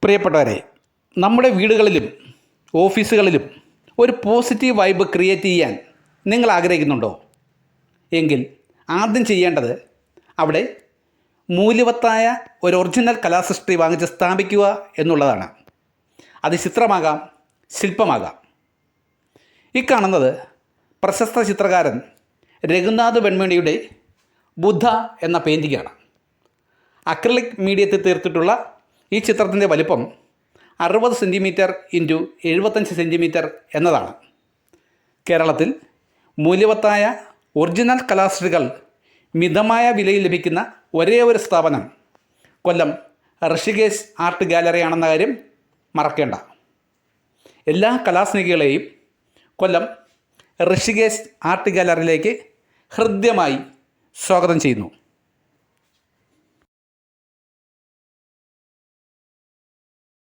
പ്രിയപ്പെട്ടവരെ, നമ്മുടെ വീടുകളിലും ഓഫീസുകളിലും ഒരു പോസിറ്റീവ് വൈബ് ക്രിയേറ്റ് ചെയ്യാൻ നിങ്ങൾ ആഗ്രഹിക്കുന്നുണ്ടോ? എങ്കിൽ ആദ്യം ചെയ്യേണ്ടത് അവിടെ മൂല്യവത്തായ ഒരു ഒറിജിനൽ കലാസൃഷ്ടി വാങ്ങിച്ച് സ്ഥാപിക്കുക എന്നുള്ളതാണ്. അത് ചിത്രമാകാം, ശില്പമാകാം. ഈ കാണുന്നത് പ്രശസ്ത ചിത്രകാരൻ രഘുനാഥ് വെൺമണിയുടെ ബുദ്ധ എന്ന പെയിൻറ്റിങ്ങാണ്. അക്രിലിക് മീഡിയത്തിൽ തീർത്തിട്ടുള്ള ഈ ചിത്രത്തിൻ്റെ വലിപ്പം 60 സെൻറ്റിമീറ്റർ ഇൻറ്റു 75 സെൻറ്റിമീറ്റർ എന്നതാണ്. കേരളത്തിൽ മൂല്യവത്തായ ഒറിജിനൽ കലാസൃഷ്ടികൾ മിതമായ വിലയിൽ ലഭിക്കുന്ന ഒരേ ഒരു സ്ഥാപനം കൊല്ലം ഋഷികേശ് ആർട്ട് ഗാലറിയാണെന്ന കാര്യം മറക്കേണ്ട. എല്ലാ കലാസ്നേഹികളെയും കൊല്ലം ഋഷികേശ് ആർട്ട് ഗാലറിയിലേക്ക് ഹൃദ്യമായി സ്വാഗതം ചെയ്യുന്നു.